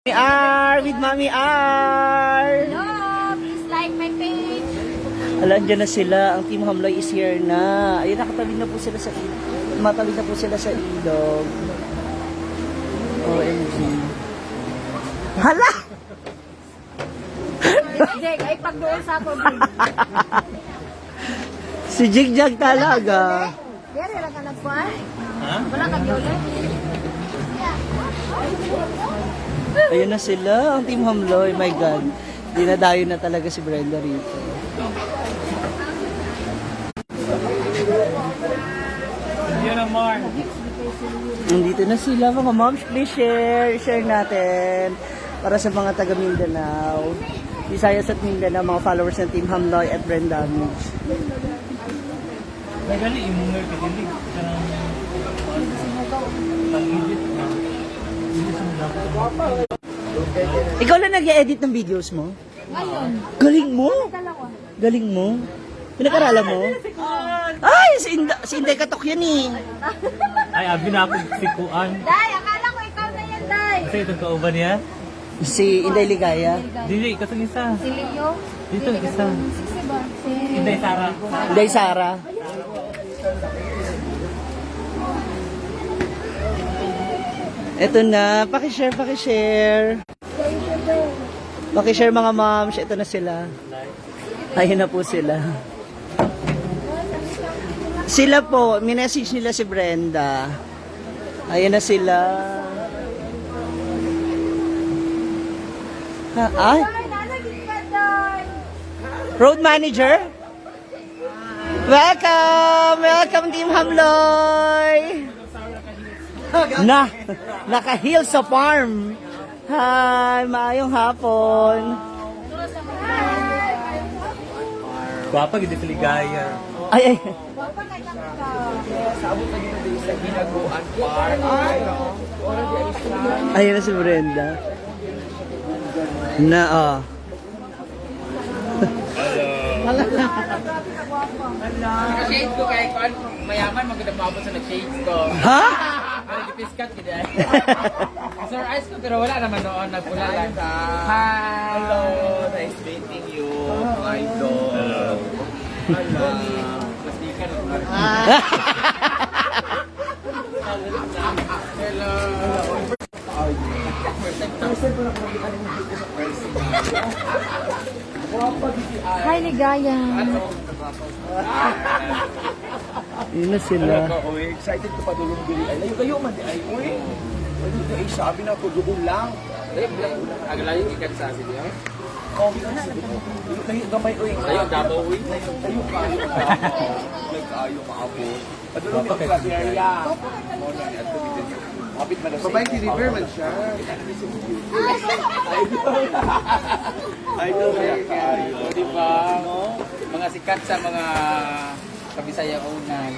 Mami R with Mami R. Hello, please like my page. Ala, andyan na sila. Ang Team Hamloy is here na. Ayun, nakatabi na po sila sa ilog. Tumatabi na po sila sa ilog. OMG. Hala! Jake, ay pagdoon sa ako. Si Jigjag talaga. Dere lang ka nagkuhan? Ha? Wala ka ulit? Ayun na sila. Ang Team Hamloy. My God. Dinadayo na talaga si Brenda rito. Nandito na sila mga moms. Please share. Share natin. Para sa mga taga Mindanao. Visayas at Mindanao. Mga followers ng Team Hamloy at Brenda Mitch. Nagali imungar ka din. Kanang pag-edit na. Ikaw lang nag-edit ng videos mo? Ngayon. Galing mo? Dalawa. Galing mo? Pinag-aralan mo? Ay, si Inday Katok yan eh. Ay, abi na ako sikuan. Day, akala ko ikaw na yan, Day. Kasi itong kauban niya. Si Inday Ligaya. Dili, kasang isa. Si Leo. Dito, isa. Si ba? Si... Inday Sara. Inday Sara. Ito na, pakishare, pakishare. Pakishare mga moms, ito na sila. Ayun na po sila. Sila po, minessage nila si Brenda. Ayun na sila. Ha, ay, Ay, nalagin ka, Day. road manager? Welcome! Welcome, Team Hamloy! Naka-heel sa farm. Hi, maayong hapon. Guwapa, ghindi sa ligaya. Ay, ay. Ayun na si Brenda. Na, Naka-shades ko kay Kwan, mayaman, magandang mabot sa nag-shades ko. Ha? Ano, gipiskat ko dahil. Sir eyes ko, pero wala naman noon, nagpula lang. Hi! Hello, nice meeting you, my idol. Hello. Hello. Plastikan ako. Hello. Hi, Ligaya. Yun na sila. Uy, excited ko pa dulong dili. Ay, layo kayo man di ay. Uy, ay sabi na ko doon lang. Agalayo ikat sa asin niya. Oh, layo gamay uy. Layo, dabaw, uy. Layo kayo. Nag-ayo maabot. Padulong ko sa area. Kapit man sa. Babay si River man siya. Idol kayo. O, di ba? Mga sikat sa mga Kabisaya una.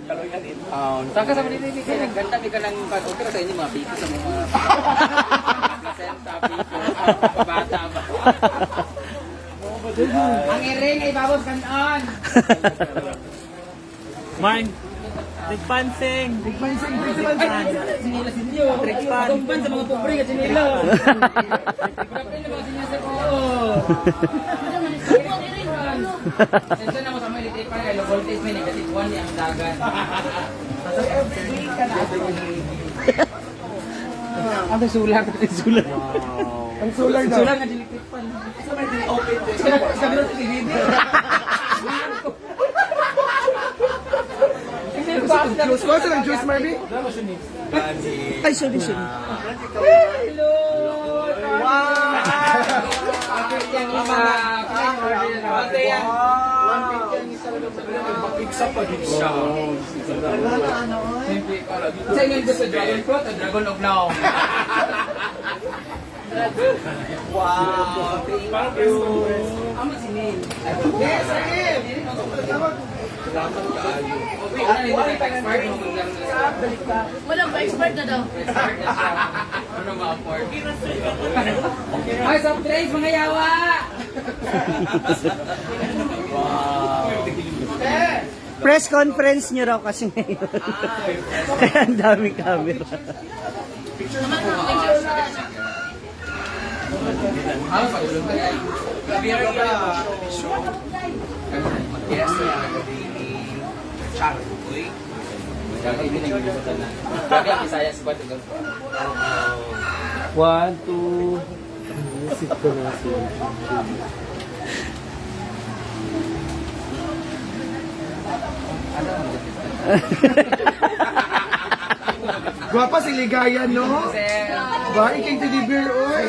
Kaloyan in town. Saan ka sa Manila? Kaya nagganda ka ng okay sa inyo mga pito sa mga sabi ko, pabata ba? Ang iring ay babos kanon. Marn, Tigpansing. Sinila sinyo. Tumpan sa mga pobre ka sinila. Pobre na mga sinila sa Sensya na mo sa mga electric pan, low voltage may negative 1 ang dagat. Ang sulang, ang sulang. Ang solar na. Sulang ang electric pan. Sabi na sa TV. Juice ko sa juice Marby. Ay, sorry, sorry. Hello! Wow! Bakit yan isa? Bakit yan? Pizza pa din siya. Sa inyo gusto Dragon Fruit o Dragon of Now? Wow, thank you. Amo sinin. Yes, again. Salamat kaayo. Okay, ano yung expert mo kung gano'n na? Walang pa-expert na daw. Expert na siya. Ano ma-afford? Ay, soft drinks, mga yawa! Press conference nyo raw kasi ngayon. Kaya ang daming camera. Ano pa ulong ka ay? Very yes, Charlie. Grabe ang Isayas ba ito? 1, 2. Sit ko na siya. Gwapa si Ligaya, no? Ba, ikay teddy bear, oy.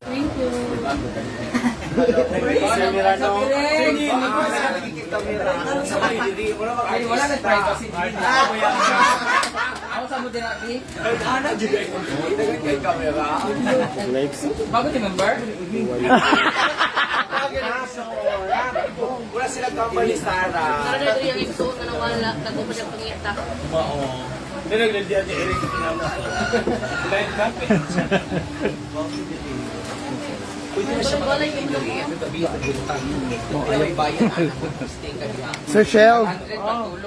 Thank you. Ay, wala na privacy. Ako sa mo din natin. Bago di member? Wala sila company, Sarah. Para na ito yung episode na nawala. Tago pa siyang pangita. Nilaglandian ni Eric sa kinama. Light ka? Wala yung Sir Shell.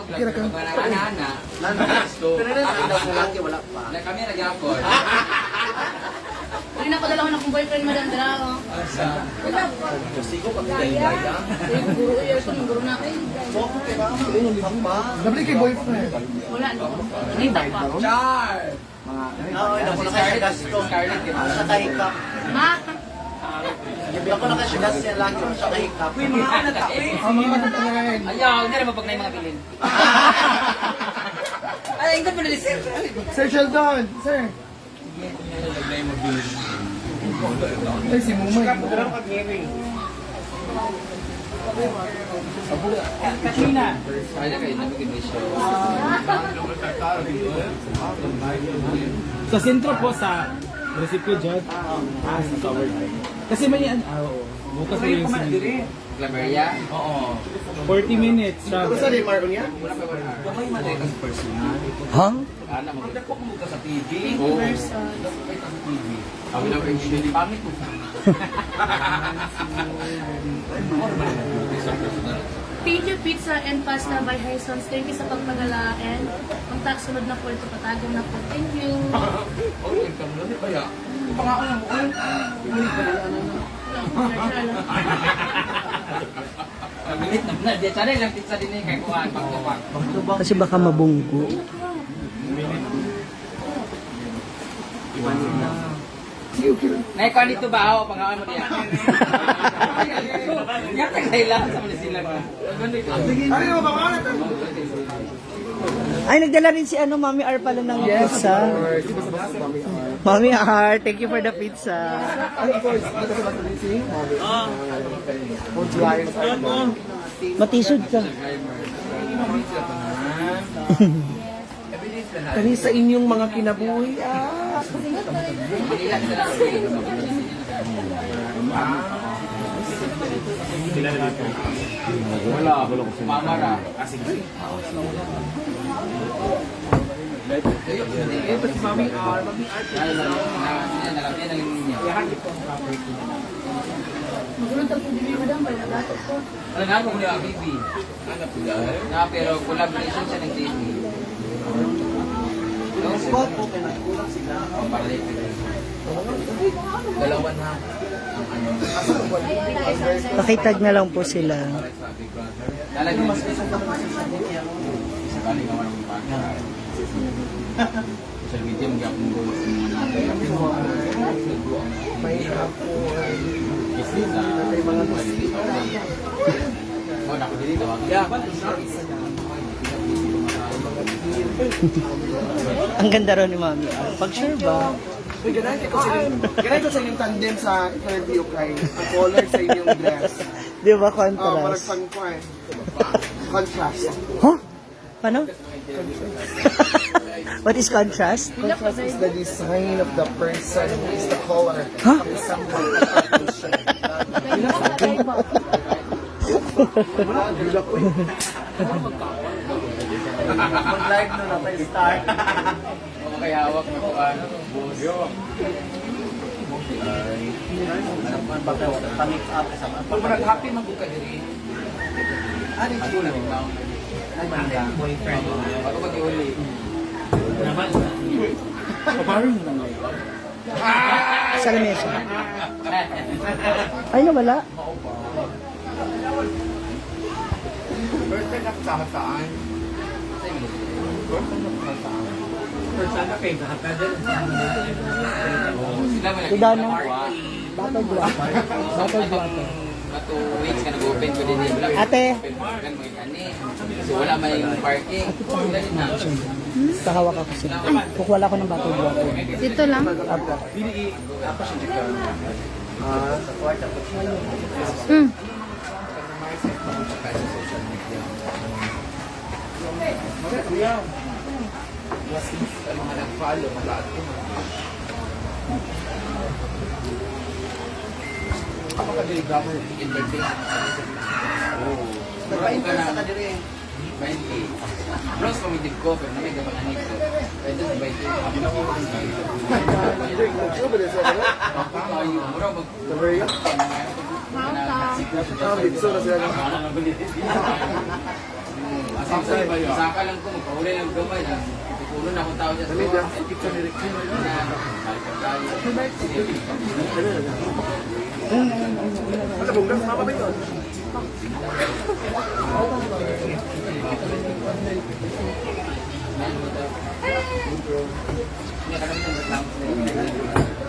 Kira ka. Kami nagyapon. Hindi na padala ko na kong boyfriend madam dala ko. Wala pa. Yung guru yun, yung guru na. Nabili kay boyfriend. Wala. Nita pa. Char! Scarlett. Ma! Ako nakasigas siya lagi sa kahikap. Uy, mga anak ka. Ang mga matatayin. Ayaw, hindi na mapag na yung mga bilin. Ay, ingkat mo na sir. Sir Sheldon, sir. Ay, si Mumay. Katrina. Ay, kayo na mag-ibig siya. Sa sentro po sa resipyo dyan. Sa covered. Kasi may oo. Bukas na yung sinili. Claveria? Oo. 40 minutes. Ano sa di Marco niya? Wala pa wala. Gamay matay kang personal. Huh? Ana, magdagpok mo ka sa TV. Oo. Kami na rin hindi pamit mo. Thank you Pizza and Pasta by Haysons. Thank you sa pagpadala and sunod na po ito patagom na po. Thank you. Okay, kami na ba ya? Pangako mo. Minit na na. Diyan sana lang pizza din eh. Kaya kuhaan. Pagkuhan. Kasi baka mabunggo. Naikuha dito ba ako? Pangako mo diyan. Nga tagailan sa mga sila ka. Ano yung mabangalan? Ay, nagdala rin si Mami R pala ng pizza. Mami R, thank you for the pizza. Matisod ka. Kani sa inyong mga kinabuhi. Wala. Mamara. Magulong tag po dili madam para nagato ko. Ano nga kung yung Bibi? Na pero collaboration siya ng TV. Spot po, pinagkulang sila. Dalawa na. Pakitag na lang po sila. Lalagyan mo sa isa balik naman ang pagka. Social media, mag-upload mo gulo sa mga natin. May hapon. Kasi sa mga oh, naku dito. Ang ganda rin ni Mami R. Pag sure ba? Uy, ganito sa inyong tandem sa interview kay ang color sa inyong dress. Di ba Parang contrast? contrast. Huh? Paano? What is contrast? Contrast is the design of the person, is the color. Huh? Mag-live na na start. Oo, kaya hawak na ko ano. Boss. Pa-mix up sa Kung marag happy magbuka diri. Ano yung na rin boyfriend. Ako mag-iuli. Paparin mo lang. Sa lamesa. Ay, nawala. First time nakasama saan? First time na kayo, nakapedal. Sila mo Si Dana. lang. Battle Guapo. Battle Guapo. 2 weeks ka nag-open ko din. Ate. Kan mo ani. So wala may parking. Sila din na. Kahawak ako sila. Kukuha ako ng Battle Guapo. Dito lang. Apo. Sa kwarta po siya. Kuya. Mga nag-follow, malaat ko. Ako ka-telegrapher, entertain. Nagpain ka na kadiri. 20. Bros pamitig ko pero na may gabang anik ko. Pwede sa 20. Mura mag Sabi yun? Bitso na sila ng Saka lang ko, magpahuli lang gamay na. Pupulo na akong tao dyan. Dami dyan, picture ni Rick. Wala mong gas, mama ba yun?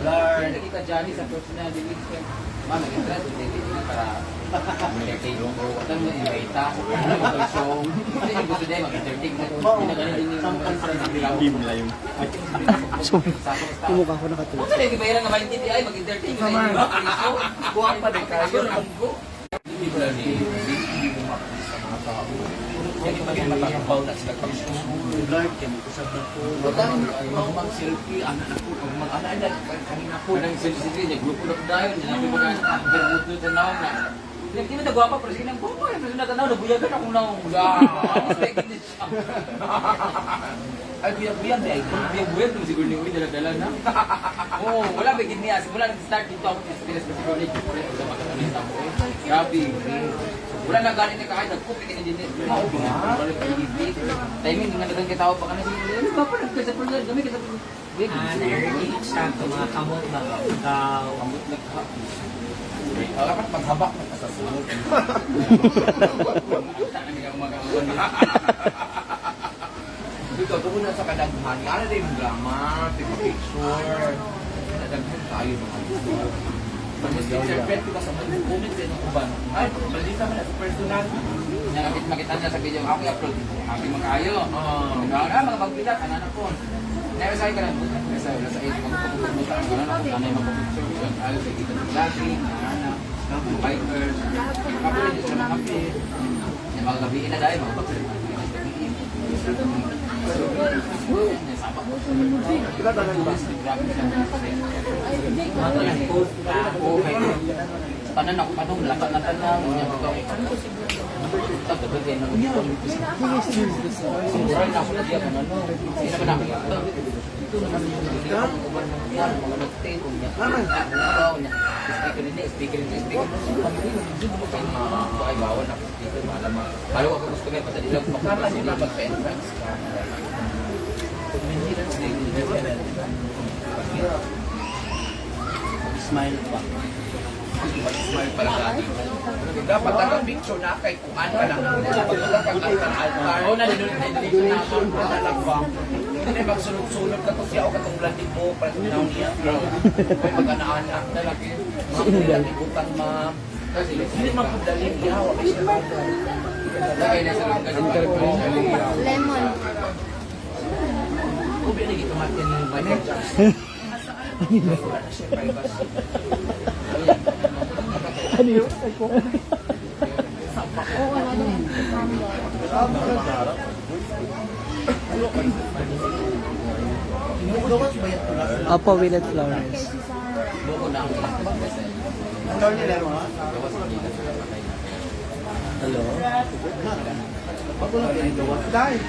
Lord, nakita Johnny sa personal development. Ma'am, nag-interest with David na para mag-entertain yung wala mo invita. So, hindi yung gusto niya mag-entertain na. Pinagaling din yung team na yung Tumukha ko nakatulog. Kung saan yung ibayang nga maintindihan ay mag-entertain ka na yung piso. Buwak pa din kayo. Hindi ko lang hindi mapakapaw na sila kami. Lord, kaya mag-usap na po. Batang, mga mag-selfie, anak na po. Mag-anak, kanina po. Parang sila niya, grupo na po dahil. Sinabi mo na, bermud doon sa naong na. Hindi mo nagwapa, pero sige nang buko. Pero natanaw, nabuyagan akong naong. Expected din siya. Ay, biyag-biyag na Buyag-buyag naman siguro ni Uy, dala-dala na. Oo, wala ba gini as. Wala nag-start dito ako sa Pinas pa siguro ni Uy. Sa makakalita mo eh. Grabe. Wala na galing na kahit nagkupi ka na din. Mao ba? Wala ka i-ibig. Timing, nga nagang kitawa pa ka na siguro. Ano ba pa nagkasapulad? Kami kasapulad. Na-reach sa mga kamot na ikaw. Kamot nagka. Dapat maghabak na kasasunod. Saan nga mga Dito, tungkol na sa kadaghan. Ano na yung drama, picture. Nadaghan tayo mga ito. Mas interpret ko sa mga comment din ng uban. Ay, balita mo na sa personal. Nakakit-makita niya sa video, ako i-upload. Happy magkayo. Mga magbilat, anak po. Never sa ka lang. Nasa 8, magpupunta ang ano, ano yung magpapicture. Alam sa kita ng vlogging, anak, bikers. Kapulit din sila mga kape. Yung mga gabiin na dahil, mga bakit. Kita tangan ba? Tanan ako panong lakat na tanang niya ko. Tapos din ng siguro na ako diya kan ano. Sino ba na? Ito naman yan mga nagtay ko niya. Ano niya? Speaker ni speaker. Ay bawal na speaker malam. Halo ako gusto nga patali lang makakasi na mag-entrance ka. Smile pa. Smile pala ka. Dapat ang picture na kay kuan pa lang. Pagpunta kang altar. Oh na dito na ako. Talaga. Hindi magsunod-sunod ka to siya o katong blandik mo para sa naon niya. May mag-anak talaga. Mga ikutan ma. Hindi man kung daling ihawa kay siya. Lagay na sa lang Lemon. Ubi lagi tumatin ni Banet. Wala na siya privacy. Ano yun? Ay ko. Opo, Willet Flores. Buko na ang Ano nila mo? Hello? Ako lang pinagawa. Dahil.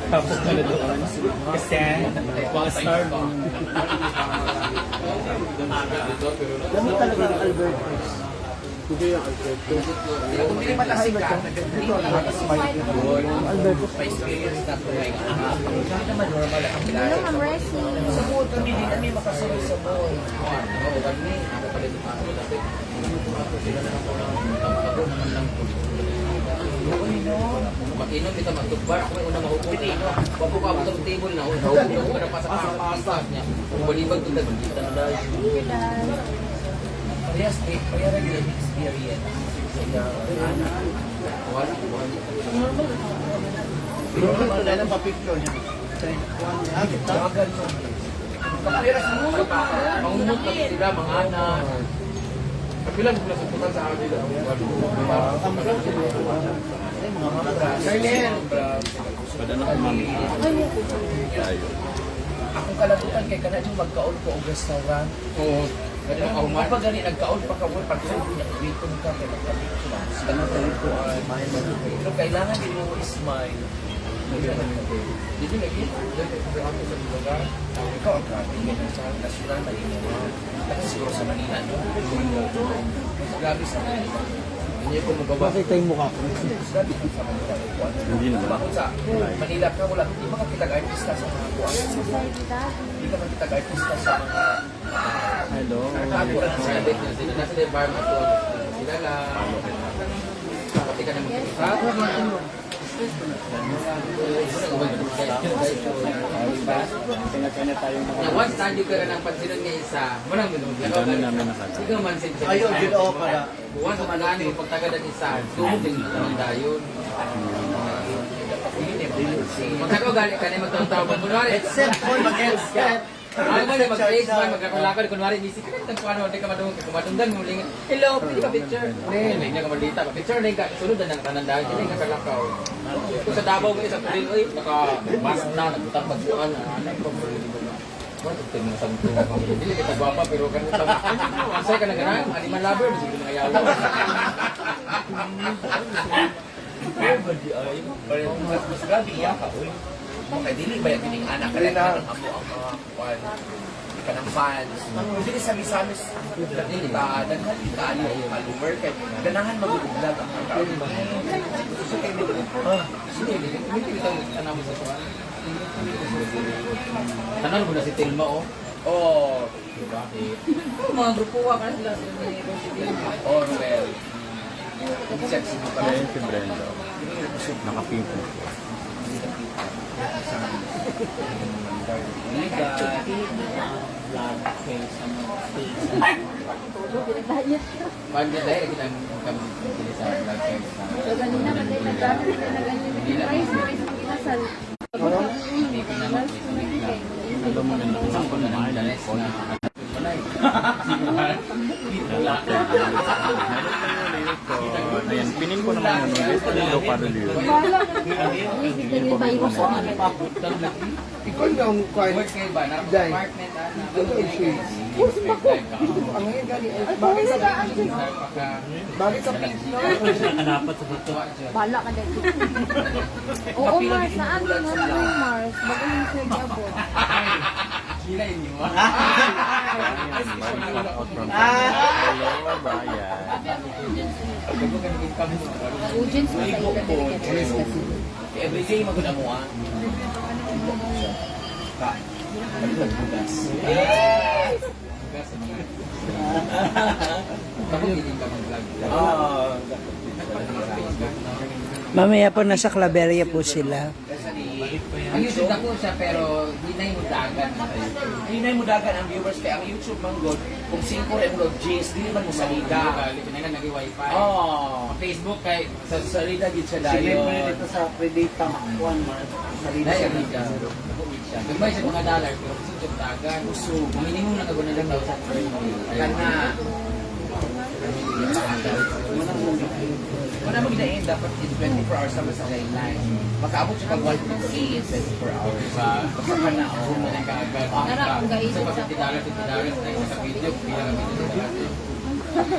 Tapos na doon. Kasi, mga star mo. Dami talaga ang Albert. Kung hindi pa sikat, nag-green na smart yun. Alberto. May experience na po like, hindi naman normal ang kilala. Hello, Ma'am Resi. Sa mood kami, hindi kami makasunod sa mood. Oo, kami, nakapalit ng mga lapit. Sila na lang po lang tapo naman lang po. Mag-inom, kita magtukbar. Ako may unang mahukup. Wag ko kabot ang table na. Nahukup ko na pa sa pasta niya. Kung balibag ito, nagkita na dahil. Parehas, kaya rin yung experience. Wala. Wala nang pa-picture niya. Tawagan mo. Kapiras mo. Mangunot na sila, mga anak. Kapilan ko na sa putan sa akin. Akong kalabutan kay kanadyo magkaon ko og restaurant. Oo. Kapag gani nagkaon pa ka pag dito ka kay magkabito lang. Sila na ko ay pero kailangan din mo smile. Dito lagi. Dito ako sa lugar. Ikaw ang grabe sa nasyonal na ino. Kasi siguro sa Manila. Mas grabe sa Manila. Hindi ko magawa. Bakit tayong mukha ko? Grabe sa Manila. Hindi na. Bakit sa Manila ka wala. Hindi ba ka kitag-artista sa mga kuwan? Hindi ka kitag-artista sa mga hello. Ako lang sa date na sila. Nasa environment ko. Sila lang. Pati ka naman. Once tayo ka na ng pansinan niya isa, walang minun. Ikaw man sin sa Ayun, dito ako para. once magaan mo pagtagad ng isa, tuhod din ng dayon. Magkakaw galing ka na magtawag-tawag. Except for mag-headset. Ano man mag-face man, magkakulakad, kunwari, nisip ka rin kung ano, hindi ka kumadundan mo, lingan, hello, pwede ka picture? Hindi ka maldita, picture na yung sunod na kanandaan, hindi ka kalakaw. Kung sa Davao mo isang kulil, oy, naka-mask na, nagutang pagsuan, ano ko, tingnan sa mga hindi kita guwapa, pero kanina masay ka na ganang, animal lover, hindi ko nangayawa. Mas grabe iya ka, uy. Okay, dili ba yung pining anak ka rin ang amo ang mga kwan, ka ng fans. Dili sabi-sabi dili ba, daghan ka yung malumer kay ganahan maguguglag ang mga tao. So kay dili. Sige, hindi kita tanamo sa kuwan. Tanan mo na si Telma oh. Oh, bakit? Mga grupo wa ka sila sa university. Oh, well. Sexy mo pala. Si Brenda. Naka-pink po. Pagka dahil kita kami sa vlog kayo sa Ganina, matay na dami na ganyan. Price ng kinasal. hindi ko naman alam mo na lang ko na naman dalas na Ayan, pinin ko naman yun. Dito para dito. Wala ka na. Hindi nyo ba iwas sa mga Ikaw nga ang kwan. work kayo ba na Dahil. apartment Ang ngayon gani. Bakit sa Bakit sa pink no? Bala ka dito. Oo, Mars. Saan ka nga naman, Mars? Bago yung sir niya po. Kila yun yun Hello, Brian. Audience mo sa iyo na delegates kasi. everyday maguna mo ah tapos hindi ka mag-vlog Mamaya po nasa Claveria po sila. ang YouTube ako siya pero hinay mo dagan hinay mo dagan ang viewers kaya ang YouTube man god kung 5 rin mo G's di man mo salida pinag nag-wifi Facebook kay sa salida gid siya dayo dito sa Predata One Mars. dahil ka Gambay sa mga dollar pero gusto siya dagan gusto minimum na kaguna lang daw sa kana wala mo ginain dapat in 24 hours naman sa guideline. Makaabot siya pag 1.8 24 hours. Baka ka na ako mo na kaagad. Nara, kung gaisip Sa sa... $50 na sa video, bilang ang video sa natin.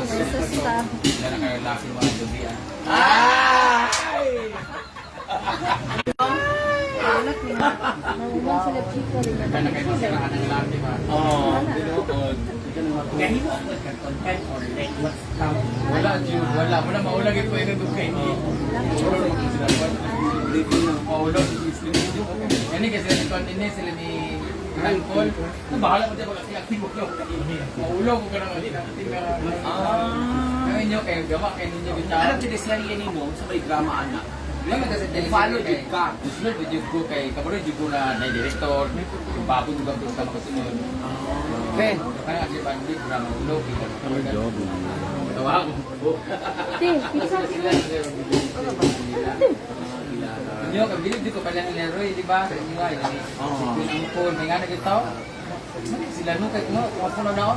Sa staff. Wala na kayo laki mga gabi ah. Anak ni Naman sila chika rin. Kaya kayo masiraan ng lati ba? Oo. Tinuod. Kaya hindi mo ako content or like what's Wala, Jude. Wala. Muna maulag yung pwede doon kayo. Maulog. Yan kasi ni Continent sila ni Paul. Bahala mo dyan kasi active mo. Maulog ko ka na ulit. Ngayon nyo kayo gawa. Kaya ninyo bitao. Alam ko sila yan mo sa may drama anak. Lang kasi Follow it ka. Sunod video ko kay kamuloy video ko na director. Yung bago juga ko sa makasunod. Ben, kaya kasi bandi drama ulo. Tawa ko. Te, pizza. Inyo kabilib di ko pala ni Leroy, di ba? Sa inyo ay ang phone, may nga nagitaw. Sila no kay no, ako na daw.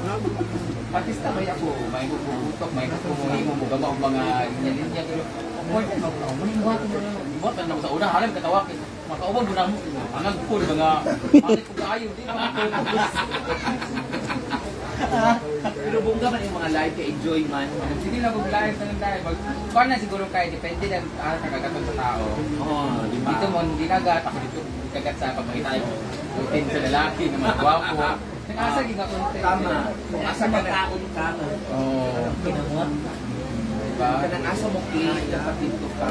Artista ba ako? May bubutok, may kumuhi mo mga mga linya pero boy, maniwat mo na. Iwat na sa una halim katawa kay makaubang mo na mo. Ang phone mga bakit ko kayo di ba? Pero bongga man yung mga live kay enjoy man. Sige lang mag-live na lang tayo. Kung na siguro kayo, depende lang kagagatong sa tao. Oo, di ba? Dito mo, hindi kagat. Ako dito kagat sa pagmakita tayo. Content sa lalaki na mga gwapo. Nag-asa nga content. Tama. Kung asa magkaon ka mo. Oo. Ginawa. Diba? Kanang asa mo click dapat dito ka.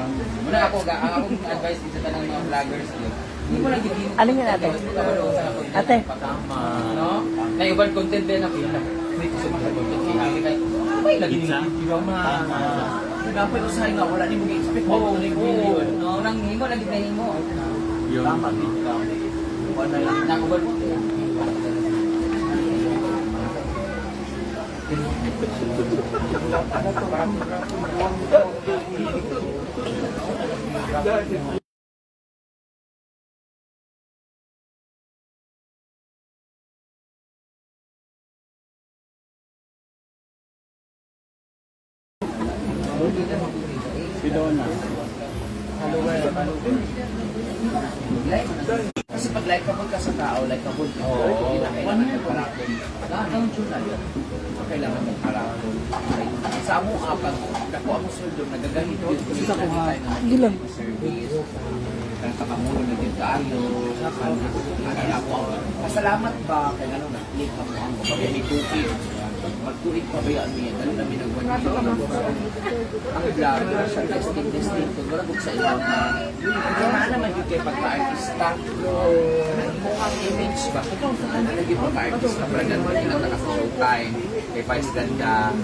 Muna ako, ang akong advice din sa tanang mga vloggers yun. Hindi mo lang gigilin. Ano yun, ate? Ate. Tama. No? Naiubad content din ako. Hindi ko sumasagot content. Kaya kaya, may lagi nila. Tama. Dapat usahay nga, wala din mo i-expect mo. Oo, Wala yung video. oo. Nang himo, lagi na himo. Tama, dito. Wala lang. Nakubad mo. Kasi pag like kabod ka sa tao, like kabod ka. Hindi na kailangan magparapon. Ang journal. Kailangan magparapon. Sa amo pag nakuha mo sweldo, nagagamit yun. Kasi sa kuha. Gilang. Service. Nagkakamulo na din kayo. Pasalamat ba? Kaya ano na-click ako ang may cookie. Magtuig pa ba yan niya? Ano namin ang ang vlogger sa testing. Kung wala sa ibang na naman yung kay pagka-artista. Kung ang image ba? Kung saan na naging pagka-artista, parang ganun na sa showtime. Kay Vice Ganda.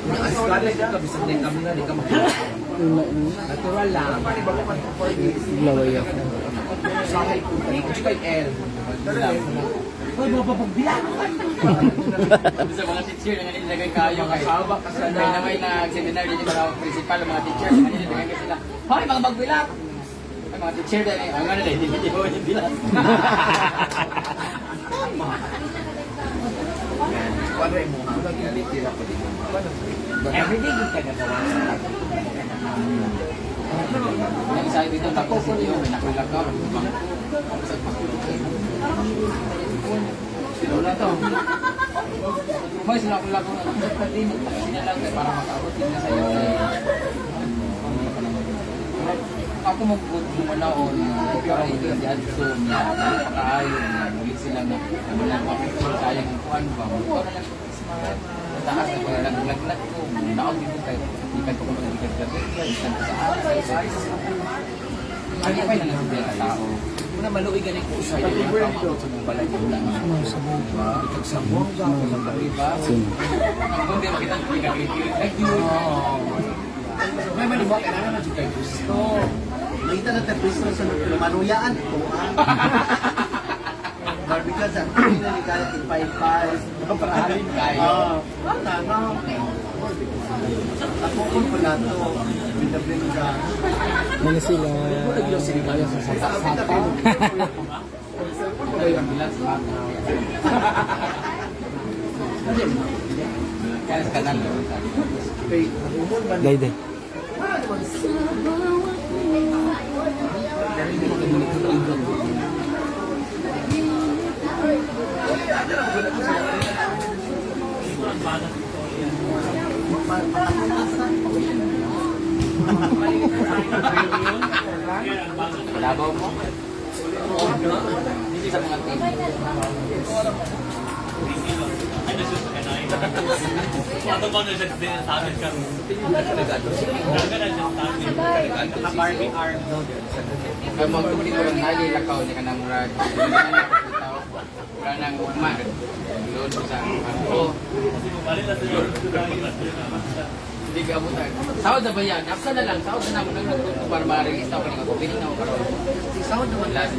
As God like ka, bisag din kami na, di ka natural lang. Laway ako. Sahay ko, kay El. Hoy, mga papagbilang ka! Sa mga teacher na nilagay kayo kay Haba kasi na may nag-seminar din yung mga principal ng mga teacher na nilagay kayo sila. Hoy, mga magbilang! Ay, mga teacher din eh. Ang ano din, hindi ko yung bilang. Kuwaray mo, wala ginalitira ko dito. Everyday yung kagagawa sa lahat. Ang isa dito, tapos hindi yung nakulakaw. Wala to. Hoy, sila ko lang kung sila lang para makaabot din na sa'yo. Ako mag-good mo manaon para ito yung adso niya. Napakaayon niya. Ulit sila na wala pa sayang ang kuhan ba. Ito na lang smart. Taas na kaya naglagnat ko. Naon dito kayo. Ikan ko kung mag-ikan ka. Ikan ko sa akin. Ano pa yung nagsasabi ng tao? Una maluwi ganing ko sa iyo ang pamabot sa mong balay yung lang. Ikag sa mong gawin ng Diba? Ang kundi makita ko yung nag-review. may maniwa, kailangan na dyan kayo gusto. Nakita na tayo gusto sa manuyaan ito, ha? Barbecue sa akin na nikalat in 5-5. Parahalin kayo. Wala na. Ako kung po na ito, binablin ka. Ano sila? Naglo sinimaya sa sasapa. Kaya sa kanal. Okay, umon ba? Dayday. Labaw mo? Hindi sa mga team. Kaya mga tuli ko lang lagi lakaw ni kanang murag. Wala nang umar. Doon sa ako. Hindi ka abutan. Sahod na ba yan? Aksa na lang. Sahod na naman nagtuto para ma-release na ako ng ako. Piling na ako karoon. Sahod naman lang.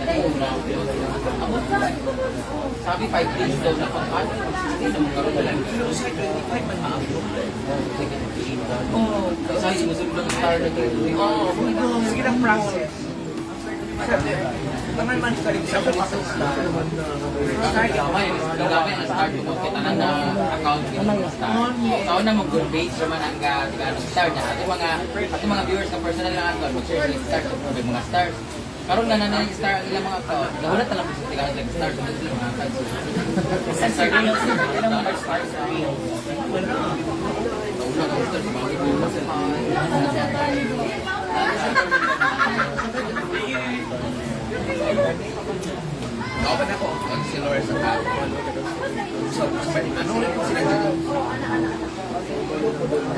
Sabi 5 days daw na pang-ano. 16 naman karoon na lang. Sa 25 man maabot. Oo. Kasi sinusunod ng star na ito. Oo. Sige na process. Taman man ka rin sa process na. Gamay ang start mo. Kita na na account ng star. Kao na mag-base naman ang star niya. Ato mga viewers na personal lang account. Mag-share ng star. May mga stars. Karoon na nanay star ang ilang mga account. Nahulat na lang sa tigaan ng star. Kung sila mga accounts. Sa star na yung star. Nahulat ang star. Mga viewers. Open ako. Si Laura sa hapon. So, ano ulit ko sila dito?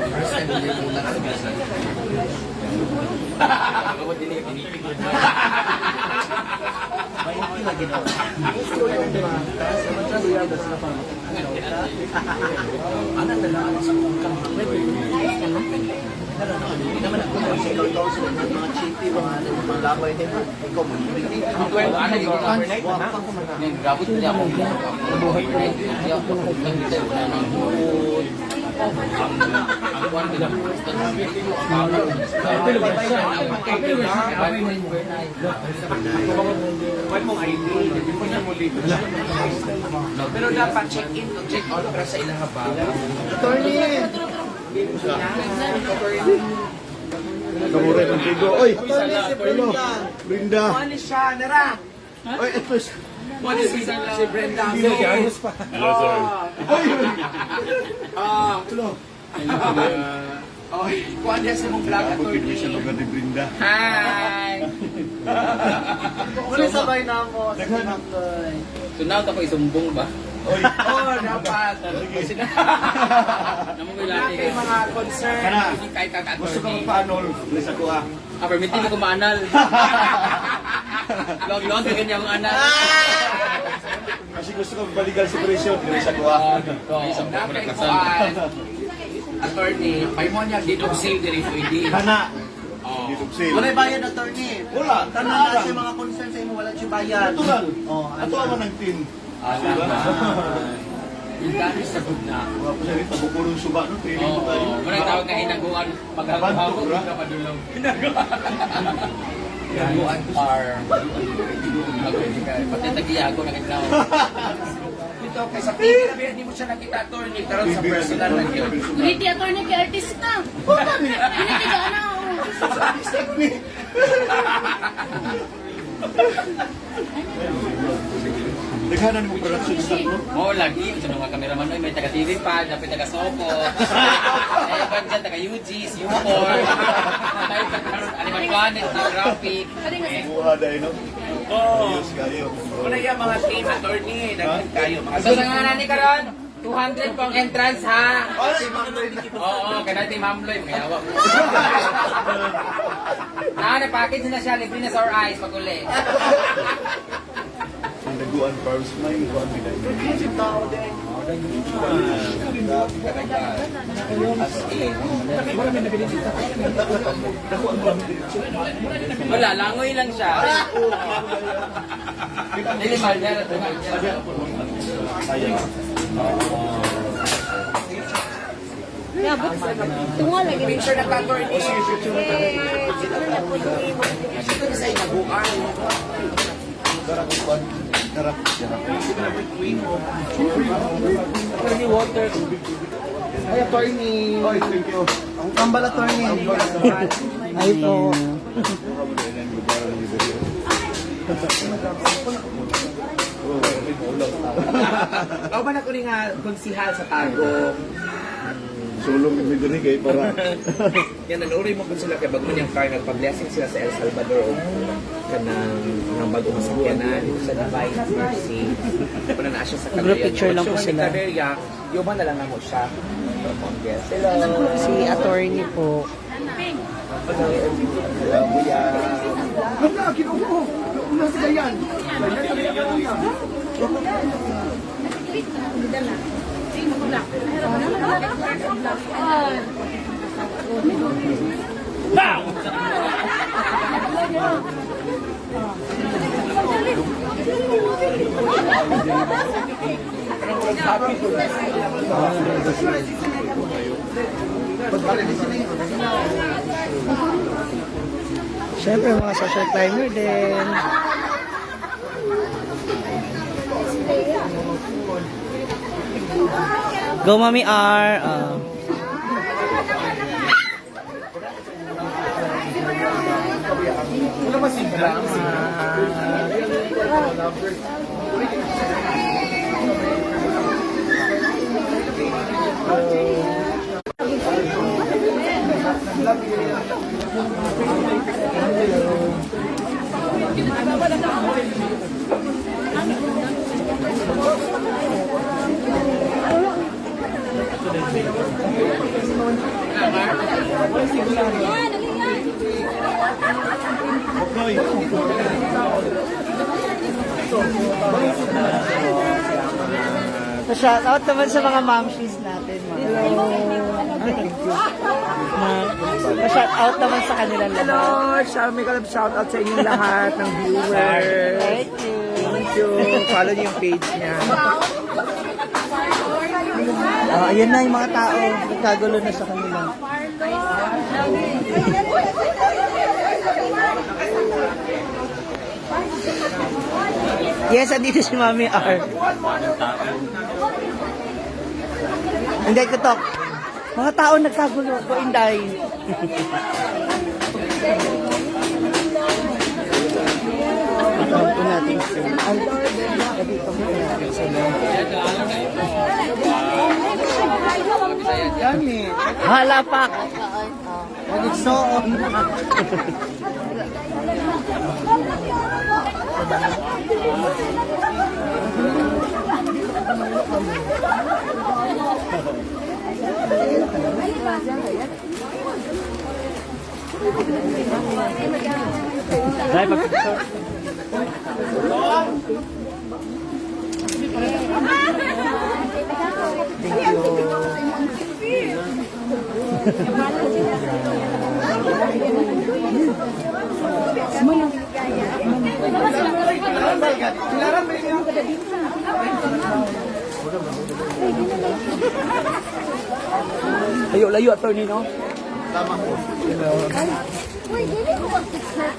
First time hindi ko lang sa bisa. Ako din yung pinipigod. May lagi na. Ano na lang sa hindi naman ako ikaw sa mga chippy, mga labay din. Ikaw mo. Ang kwento, ano yung overnight na? Yung gabot niya ako. Overnight niya ako. Nag-tell na ng food. Ang one nila. Pero dapat check-in, check out para sa ilang habang. Kamuray ng tigo. Oy! Brinda. Ano siya, Nara? Oy, ito siya. Ano si Brenda? Oy, kuha niya sa mong vlog at Hindi siya lugar ni Brinda. Hi! Wala sabay na ako. So now, ako isumbong ba? Oh, dapat. Namungoy lati Kay mga concern. Hindi kahit Gusto ka kaka-attorney. magpa-anol? Please ako ah. Permitin ko maanal. Long-long ka ganyan ang anal. Kasi gusto ka magbaligal sa presyo. Please ako ah. Dapat ko attorney, may mo niya dito save diri pwede. Hana. Dito sale. Wala bayad attorney. Wala. Tanan na sa mga concern sa imo wala siya bayad. Natural. Oh, Ato aman ng tin. Yung dami sa na. Wala pa siya rin tabukulong suba no. Training mo tayo. Muna tawag na hinaguan. Maghagawa ka padulong. Hinaguan par. Pati tagiyago na kitlaw. Dito kay sa TV na hindi mo siya nakita attorney karon sa personal lang yun. Ulit yung attorney kay artista. Pinitigaan na ako. Naghanan mo production stock no. Oo, lagi. Sa mga kameraman may taga-TV pa, dapat taga-Sopo. Eh, ba't dyan taga-UGs, U4. May Animal Planet, Geographic. Buha dahil no. Ayos kayo. Wala yung mga team attorney, dagdag kayo mga So, sa nga nani karon, 200 pong entrance ha. Oo, kaya natin mamloy, magayawa mo. Na-package na siya, libre na sa our eyes, pag uli. Naguan farms may naguan biday. Wala, langoy lang siya. Dili mal, Yeah, but tunga lagi. picture ng attorney. Ito sa inaguan. attorney water. Ay, attorney. Oy, thank you. Ang kambal attorney. Ay, ito. Ako man ako nga konsihal sa Tagum. sulong yung bidiri kay para. Yan, nag-uri mo kung sila kay bago niyang car, nagpa-blessing sila sa El Salvador o kanang bagong masakyanan dito sa Divine Mercy. Puna na siya sa Group Cagayan. picture lang po Pag-show sila. ni Caderia, yuman na lang mo siya. Hello. Si attorney po. Hello, kuya. Siyempre, mga social climber din. Go, Mami R. Shout out naman sa mga momshies natin. Shout out naman sa kanilang lahat. Hello, Xiaomi Kalab, shout out sa inyong lahat ng viewers. Thank you. Thank you. Follow niyo yung page niya. Ayan na yung mga tao. Nagkagulo na sa kanila. Yes, andito si Mami R. Hindi ko talk. Mga tao nagkagulo ko, Inday. Ito po natin sila. Dito po natin sila. Halapak. Nagigsoon. Dahil pag-picture. Layo-layo attorney, no? Uy, dili ko mag-picture.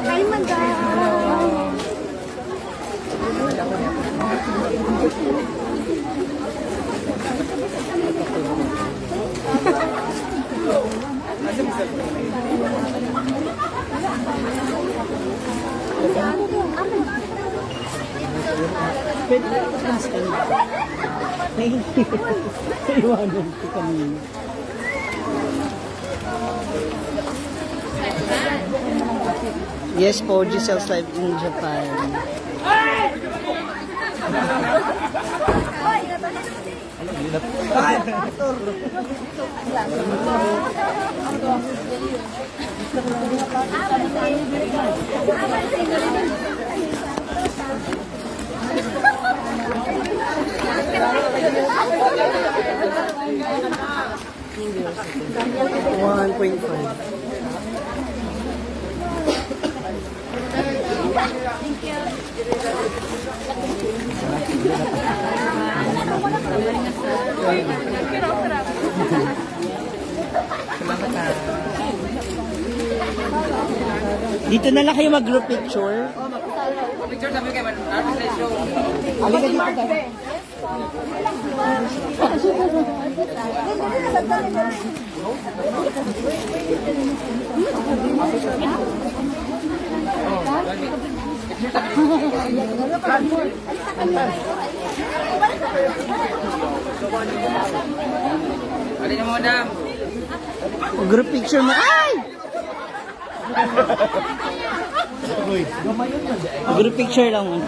Ay, maganda. Mas kanina. Iwanan ko kanina. Yes po, Giselle's live in Japan. Dito na lang kayo mag-group picture. Picture sabi kayo, artist na show. Halika dito tayo. Ano na muna? Group picture mo. Ay! Group picture lang muna.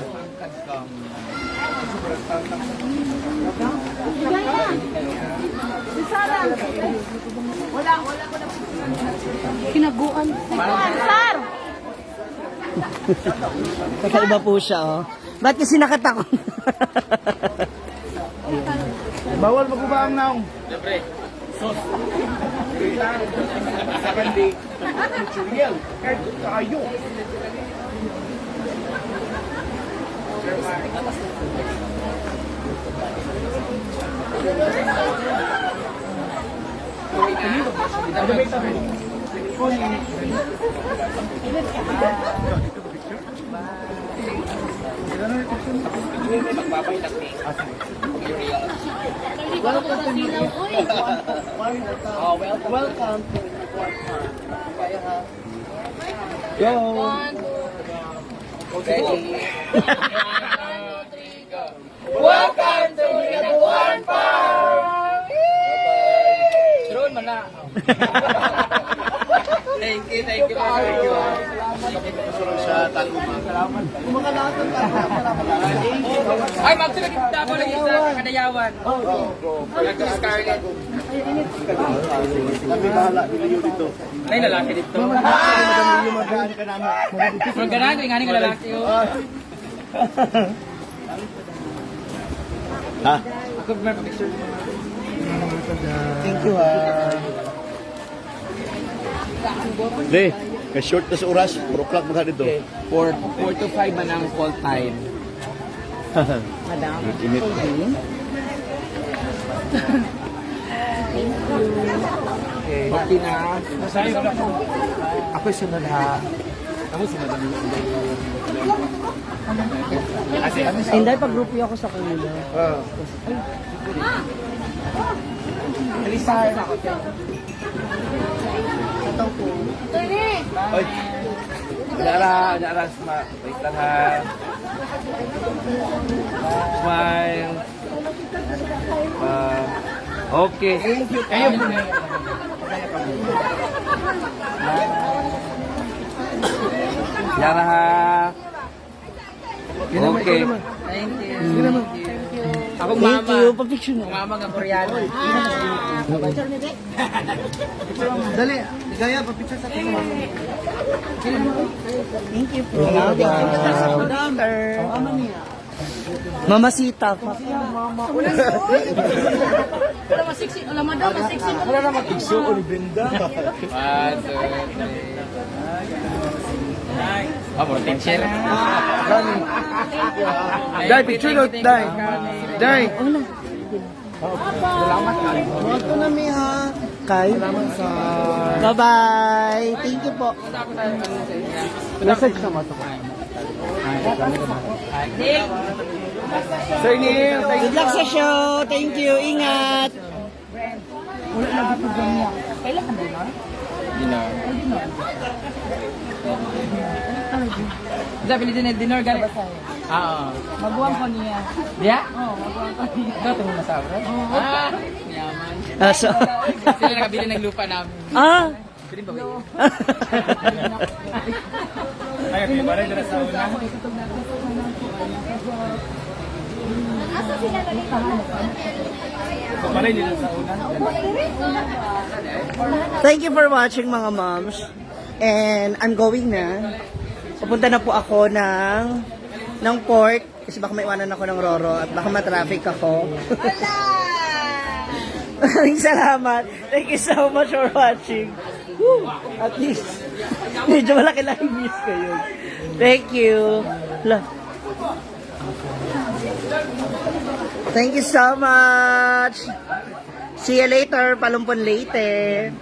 Kinaguan. Sir! Kakaiba po siya, oh. Ba't kasi nakatakot? Bawal magkuba ang naong. Siyempre. Sakandi. Churiel. Kayo. Welcome to Welcome to Hinaguan Farm! Drone man na. Thank you. Sa Taluma. Ay, magsulat kita mo lagi sa Kadayawan. Nagka Scarlett. Kami bahala dito dito. Ay, lalaki dito. Mga ganaan, nga nga lalaki. Ha? Ako may picture. Thank you, ha. Di, kay short na sa oras, 4 o'clock magka dito. 4 to 5 man ang call time. Madam. Init. Okay na. Ako sunod ha. Ako sunod ha. Hindi, pag-group ako sa kanila. Alisar. Oy. Dara, wait lang ha. Smile. Okay. Kayo po na. Yara ha. Okay. Thank you. Akong Thank mama. you. Pa-picture na. Mama nga Koreano. Dali. Ligaya, pa-picture sa akin. Thank you po. Madam. Mama Sita. Wala masiksi. Wala madam, masiksi. Wala na mag-igsuon ni Brenda. Amo, teacher. Dai, picture no, dai. Dai. Ito na mi ha. Kay. Bye-bye. Thank you po. Message sa mato. Sir Neil, Good luck sa show. Thank you. Ingat. Sa pilitin na dinner gani. Oo. Maguwang ko niya. Dia? Oo, maguwang ko niya. Ikaw tumong nasa abroad? Ah, yaman. So, Sila nakabili ng lupa namin. ah. Pwede ba ba? Ay, okay, parang dala sa una. So, parang dala sa una. Thank you for watching mga moms. And I'm going na. Pupunta na po ako ng port kasi baka maiwanan ako ng Roro at baka matraffic ako. Maraming salamat. Thank you so much for watching. Woo! At least, medyo malaki lang yung views kayo. Thank you. Thank you so much. See you later. Palumpon later.